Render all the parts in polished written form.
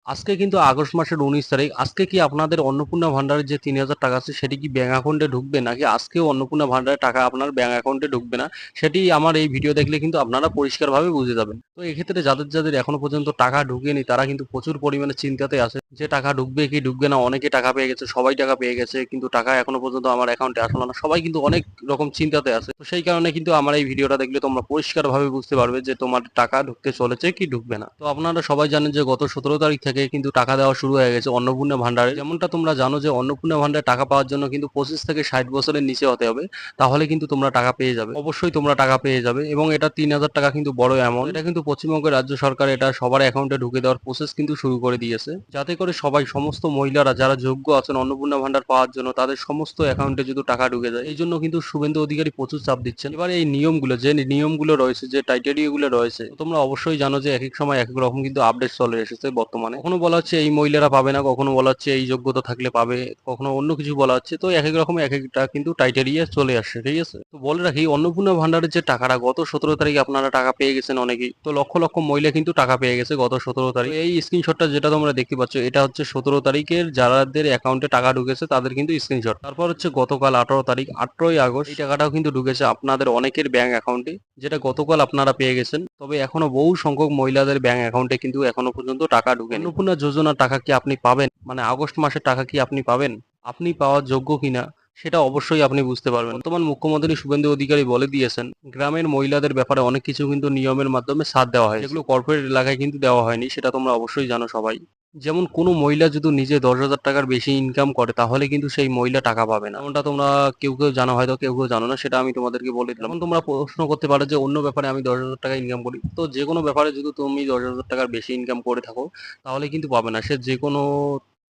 আজকে কিন্তু আগস্ট মাসের ১৯ তারিখ। আজকে কি আপনাদের অন্নপূর্ণা ভান্ডারের যে ৩,০০০ টাকা আছে সেটি কি ব্যাংক অ্যাকাউন্টে ঢুকবে? নাকি আজকেও অন্নপূর্ণা ভান্ডারের টাকা আপনার ব্যাংক অ্যাকাউন্টে ঢুকবে না? সেটি আমার এই ভিডিও দেখলে কিন্তু আপনারা পরিষ্কারভাবে বুঝে যাবেন। তো এক্ষেত্রে যাদের এখনো পর্যন্ত টাকা ঢুকেনি তারা কিন্তু প্রচুর পরিমাণে চিন্তাতে আছে যে টাকা ঢুকবে কি ঢুকবে না। অনেকে টাকা পেয়ে গেছে, সবাই টাকা পেয়ে গেছে। কিন্তু টাকা এখনো পর্যন্ত আমার অ্যাকাউন্টে আসলো না। সবাই কিন্তু অনেক রকম চিন্তাতে আছে। তো সেই কারণে কিন্তু আমার এই ভিডিওটা দেখলে তোমরা পরিষ্কারভাবে বুঝতে পারবে যে তোমার টাকা ঢুকতে চলেছে কি ঢুকবে না। তো আপনারা সবাই জানেন যে গত ১৭ তারিখ থেকে কিন্তু টাকা দেওয়া শুরু হয়ে গেছে অন্নপূর্ণা ভান্ডারে। যেমনটা তোমরা জানো যে অন্নপূর্ণা ভান্ডারে টাকা পাওয়ার জন্য কিন্তু ২৫ থেকে ৬০ বছরের নিচে হতে হবে। তাহলে কিন্তু তোমরা টাকা পেয়ে যাবে। অবশ্যই তোমরা টাকা পেয়ে যাবে এবং এটা ৩,০০০ টাকা কিন্তু বড় অ্যামাউন্ট। এটা কিন্তু পশ্চিমবঙ্গের রাজ্য সরকার এটা সবার অ্যাকাউন্টে ঢুকে দেওয়ার প্রসেস কিন্তু শুরু করে দিয়েছে। যাতে করে সবাই সমস্ত মহিলারা যারা যোগ্য আছেন অন্নপূর্ণা ভান্ডার পাওয়ার জন্য তাদের সমস্ত অ্যাকাউন্টে যদি টাকা ঢুকে যায়। এই জন্য কিন্তু শুভেন্দু অধিকারী প্রচুর চাপ দিচ্ছেন। এবার এই নিয়মগুলো যে নিয়মগুলো রয়েছে, যে ক্রাইটেরিয়া গুলো রয়েছে, তোমরা অবশ্যই জানো যে একেক সময় একেক রকম কিন্তু আপডেট চলে এসেছে বর্তমানে। কখনো বলা হচ্ছে এই মহিলারা পাবে না, কখনো বলা হচ্ছে এই যোগ্যতা থাকলে পাবে, কখনো অন্য কিছু বলা হচ্ছে। তো একেক রকম একেকটা কিন্তু ক্রাইটেরিয়া চলে আসছে, ঠিক আছে? তো বলে রাখি অন্নপূর্ণা ভান্ডারের যে টাকাটা গত ১৭ তারিখে আপনারা টাকা পেয়ে গেছেন অনেকেই। তো লক্ষ লক্ষ মহিলা কিন্তু টাকা পেয়ে গেছে গত ১৭ তারিখ। তো এই স্ক্রিনশটটা যেটা তোমরা দেখতে পাচ্ছ এটা হচ্ছে ১৭ তারিখের যাদের অ্যাকাউন্টে টাকা ঢুকেছে তাদের কিন্তু স্ক্রিনশট। তারপর হচ্ছে গতকাল ১৮ তারিখ ৮ই আগস্ট এই টাকাটাও কিন্তু ঢুকেছে আপনাদের অনেকের ব্যাংক অ্যাকাউন্টে, যেটা গতকাল আপনারা পেয়ে গেছেন। তবে এখনো বহু সংখ্যক মহিলাদের ব্যাংক অ্যাকাউন্টে কিন্তু এখনো পর্যন্ত টাকা ঢুকেনি। অন্নপূর্ণা যোজনার টাকা কি আপনি পাবেন? মানে আগস্ট মাসের টাকা কি আপনি পাবেন? আপনি পাওয়ার যোগ্য কিনা সেটা অবশ্যই আপনি বুঝতে পারবেন। বর্তমান মুখ্যমন্ত্রী শুভেন্দু অধিকারী বলে দিয়েছেন গ্রামের মহিলাদের ব্যাপারে অনেক কিছু কিন্তু নিয়মের মাধ্যমে ছাড় দেওয়া হয়, যেগুলো কর্পোরেট এলাকায় কিন্তু দেওয়া হয়নি। সেটা তোমরা অবশ্যই জানো সবাই। যেমন কোনো মহিলা যদি নিজে ১০,০০০ টাকার বেশি ইনকাম করে তাহলে কিন্তু সেই মহিলা টাকা পাবে না। এমনটা তোমরা কেউ জানো, হয়তো কেউ জানো না, সেটা আমি তোমাদেরকে বলে দিলাম। এখন তোমরা প্রশ্ন করতে পারো যে অন্য ব্যাপারে আমি ১০,০০০ টাকা ইনকাম করি। তো যেকোনো ব্যাপারে যদি তুমি ১০,০০০ টাকার বেশি ইনকাম করে থাকো তাহলে কিন্তু পাবে না। সে যেকোনো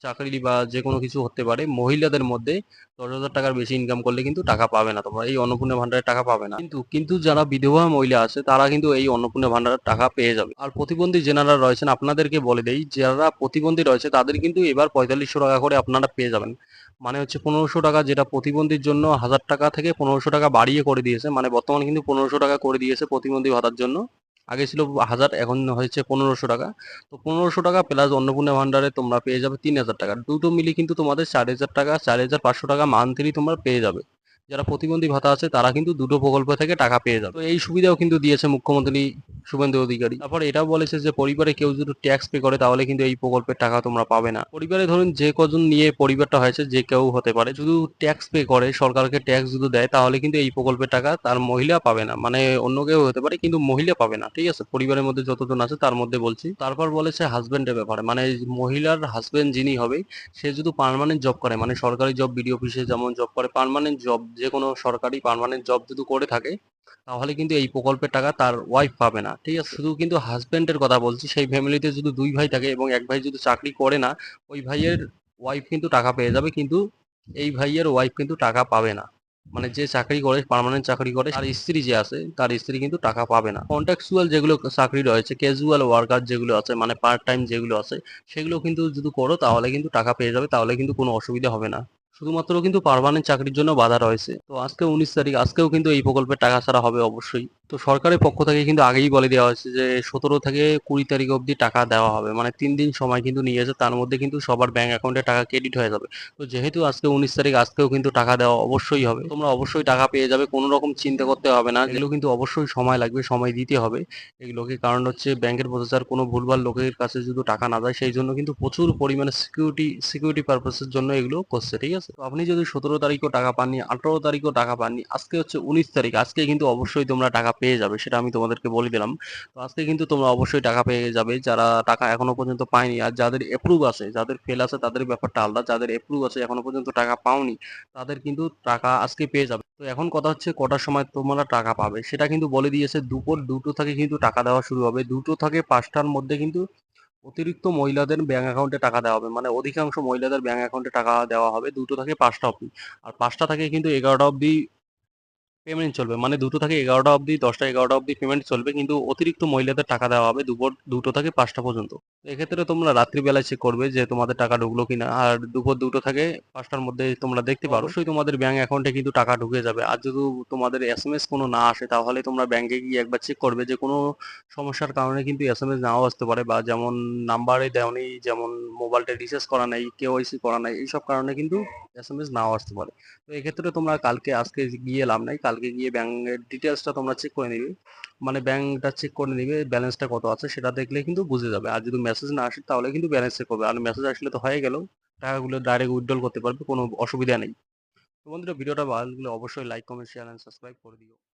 চাকরি বা যেকোনো কিছু হতে পারে। মহিলাদের মধ্যে ১০,০০০ টাকার বেশি ইনকাম করলে কিন্তু টাকা পাবে না, তোমরা এই অন্নপূর্ণা ভান্ডারের টাকা পাবে না। কিন্তু যারা বিধবা মহিলা আছে তারা কিন্তু এই অন্নপূর্ণা ভান্ডারের টাকা পেয়ে যাবে। আর প্রতিবন্ধী যেনারা রয়েছেন আপনাদেরকে বলে দেই, যারা প্রতিবন্ধী রয়েছে তাদের কিন্তু এবার ৪৫০০ টাকা করে আপনারা পেয়ে যাবেন। মানে হচ্ছে ১৫০০ টাকা, যেটা প্রতিবন্ধীর জন্য ১,০০০ টাকা থেকে ১৫০০ টাকা বাড়িয়ে করে দিয়েছে। মানে বর্তমানে কিন্তু ১৫০০ টাকা করে দিয়েছে প্রতিবন্ধী ভাতার জন্য। আগে ছিল ১,০০০, এখন হয়েছে ১৫০০ টাকা। তো ১৫০০ টাকা প্লাস অন্নপূর্ণা ভান্ডারে তোমরা পেয়ে যাবে ৩,০০০ টাকা। দুটো মিলিয়ে কিন্তু তোমাদের ৪,০০০ টাকা, ৪,৫০০ টাকা মান্থলি তোমরা পেয়ে যাবে। যারা প্রতিবন্ধী ভাতা আছে তারা কিন্তু দুটো প্রকল্প থেকে টাকা পেয়ে যাবে। তো এই সুবিধাও কিন্তু দিয়েছে মুখ্যমন্ত্রী শুভেন্দু অধিকারী। তারপর এটাও বলেছে যে পরিবারে কেউ যদি ট্যাক্স পে করে তাহলে কিন্তু এই প্রকল্পের টাকা তোমরা পাবে না। পরিবারে ধরুন যে কজন নিয়ে পরিবারটা হয়েছে যে কেউ হতে পারে, শুধু ট্যাক্স পে করে, সরকারকে ট্যাক্স যদি দেয় তাহলে কিন্তু এই প্রকল্পের টাকা তার মহিলা পাবে না। মানে অন্য কেউ হতে পারে কিন্তু মহিলা পাবে না, ঠিক আছে? পরিবারের মধ্যে যতজন আছে তার মধ্যে বলছি। তারপর বলেছে হাজবেন্ডের ব্যাপারে, মানে মহিলার হাজবেন্ড যিনি হবে সে যদি পার্মানেন্ট জব করে, মানে সরকারি জব, বিডি অফিসে যেমন জব করে, পার্মানেন্ট জব, যে কোনো সরকারি পার্মানেন্ট জব যদি করে থাকে তাহলে কিন্তু এই প্রকল্পের টাকা তার ওয়াইফ পাবে না, ঠিক আছে? শুধু কিন্তু হাজবেন্ডের কথা বলছি। সেই ফ্যামিলিতে যদি দুই ভাই থাকে এবং এক ভাই যদি চাকরি করে না, ওই ভাইয়ের ওয়াইফ কিন্তু টাকা পেয়ে যাবে, কিন্তু এই ভাইয়ের ওয়াইফ কিন্তু টাকা পাবে না। মানে যে চাকরি করে, পার্মানেন্ট চাকরি করে, তার স্ত্রী যে আছে তার স্ত্রী কিন্তু টাকা পাবে না। কন্ট্রাকচুয়াল যেগুলো চাকরি রয়েছে, ক্যাজুয়াল ওয়ার্কার যেগুলো আছে, মানে পার্ট টাইম যেগুলো আছে, সেগুলো কিন্তু যদি করো তাহলে কিন্তু টাকা পেয়ে যাবে, তাহলে কিন্তু কোনো অসুবিধা হবে না। শুধুমাত্র কিন্তু পার্মানেন্ট চাকরির জন্য বাধা রয়েছে। তো আজকে ১৯ তারিখ, আজকেও কিন্তু এই প্রকল্পের টাকা ছাড়া হবে অবশ্যই। তো সরকারের পক্ষ থেকে কিন্তু আগেই বলে দেওয়া হয়েছে যে ১৭ থেকে ২০ তারিখ অবধি টাকা দেওয়া হবে। মানে ৩ দিন সময় কিন্তু নিয়েছে, তার মধ্যে কিন্তু সবার ব্যাংক অ্যাকাউন্টে টাকা ক্রেডিট হয়ে যাবে। তো যেহেতু আজকে ১৯ তারিখ, আজকেও কিন্তু টাকা দেওয়া অবশ্যই হবে। তোমরা অবশ্যই টাকা পেয়ে যাবে, কোনো রকম চিন্তা করতে হবে না। এগুলো কিন্তু অবশ্যই সময় লাগবে, সময় দিতে হবে এগুলোকে। কারণ হচ্ছে ব্যাংকের প্রসেসর কোনো ভুলভাল লোকের কাছে যদি টাকা না যায়, সেই জন্য কিন্তু প্রচুর পরিমাণে সিকিউরিটি পারপাসের জন্য এগুলো করছে, ঠিক আছে? তো আপনি যদি ১৭ তারিখও টাকা পাননি, ১৮ তারিখও টাকা পাননি, আজকে হচ্ছে ১৯ তারিখ, আজকে কিন্তু অবশ্যই তোমরা টাকা পেয়ে যাবে, সেটা আমি তোমাদেরকে বলে দিলাম। তো আজকে কিন্তু তোমরা অবশ্যই টাকা পেয়ে যাবে, যারা টাকা এখনো পর্যন্ত পায়নি। আর যাদের এপ্রুভ আছে, যাদের ফেল আছে তাদের ব্যাপারটা আলাদা। যাদের এপ্রুভ আছে এখনো পর্যন্ত টাকা পাওনি, তাদের কিন্তু টাকা আজকে পেয়ে যাবে। তো এখন কথা হচ্ছে কটার সময় তোমরা টাকা পাবে সেটা কিন্তু বলে দিয়েছে। দুপুর ২টো থেকে কিন্তু টাকা দেওয়া শুরু হবে। ২টো থেকে ৫টার মধ্যে কিন্তু অতিরিক্ত মহিলাদের ব্যাংক অ্যাকাউন্টে টাকা দেওয়া হবে। মানে অধিকাংশ মহিলাদের ব্যাংক অ্যাকাউন্টে টাকা দেওয়া হবে ২টো থেকে ৫টা অবধি। আর ৫টা থেকে কিন্তু ১১টা অবধি পেমেন্ট চলবে, মানে 2টো থেকে 11টা অবধি, 10টা 11টা অবধি পেমেন্ট চলবে, কিন্তু অতিরিক্ত মহিলাদের টাকা দেওয়া হবে দুপুর 2টো থেকে 5টা পর্যন্ত। তো এক্ষেত্রে তোমরা রাত্রিবেলায় চেক করবে যে তোমাদের টাকা ঢুকলো কিনা, আর দুপুর 2টো থেকে 5টার মধ্যে তোমরা দেখতে পারো। অবশ্যই তোমাদের ব্যাংক অ্যাকাউন্টে কিন্তু টাকা ঢুকে যাবে। আর যদি তোমাদের এসএমএস কোনো না আসে, তাহলে তোমরা ব্যাংকে গিয়ে একবার চেক করবে, যে কোনো সমস্যার কারণে কিন্তু এসএমএস নাও আসতে পারে, বা যেমন নাম্বারে দেওনি, যেমন মোবাইলটা রিচার্জ করা নাই, কেওয়াইসি করা নাই, এইসব কারণে কিন্তু এসএমএস নাও আসতে পারে। তো এক্ষেত্রে তোমরা আজকে গিয়ে লাভ নাই, কালকে গিয়ে ব্যাংকের ডিটেলসটা তোমরা চেক করে নিবে, মানে ব্যাংকটা চেক করে নিবে ব্যালেন্সটা কত আছে, সেটা দেখলে কিন্তু বুঝে যাবে। আর যদি মেসেজ না আসে তাহলে কিন্তু ব্যালেন্স চেক করবে, আর মেসেজ আসলে তো হয়ে গেল, টাকাগুলো ডাইরেক্ট উইথড্রল করতে পারবে, কোনো অসুবিধা নেই। তো বন্ধুরা, ভিডিওটা ভালো লাগলে অবশ্যই like, comment, share and subscribe করে দিও।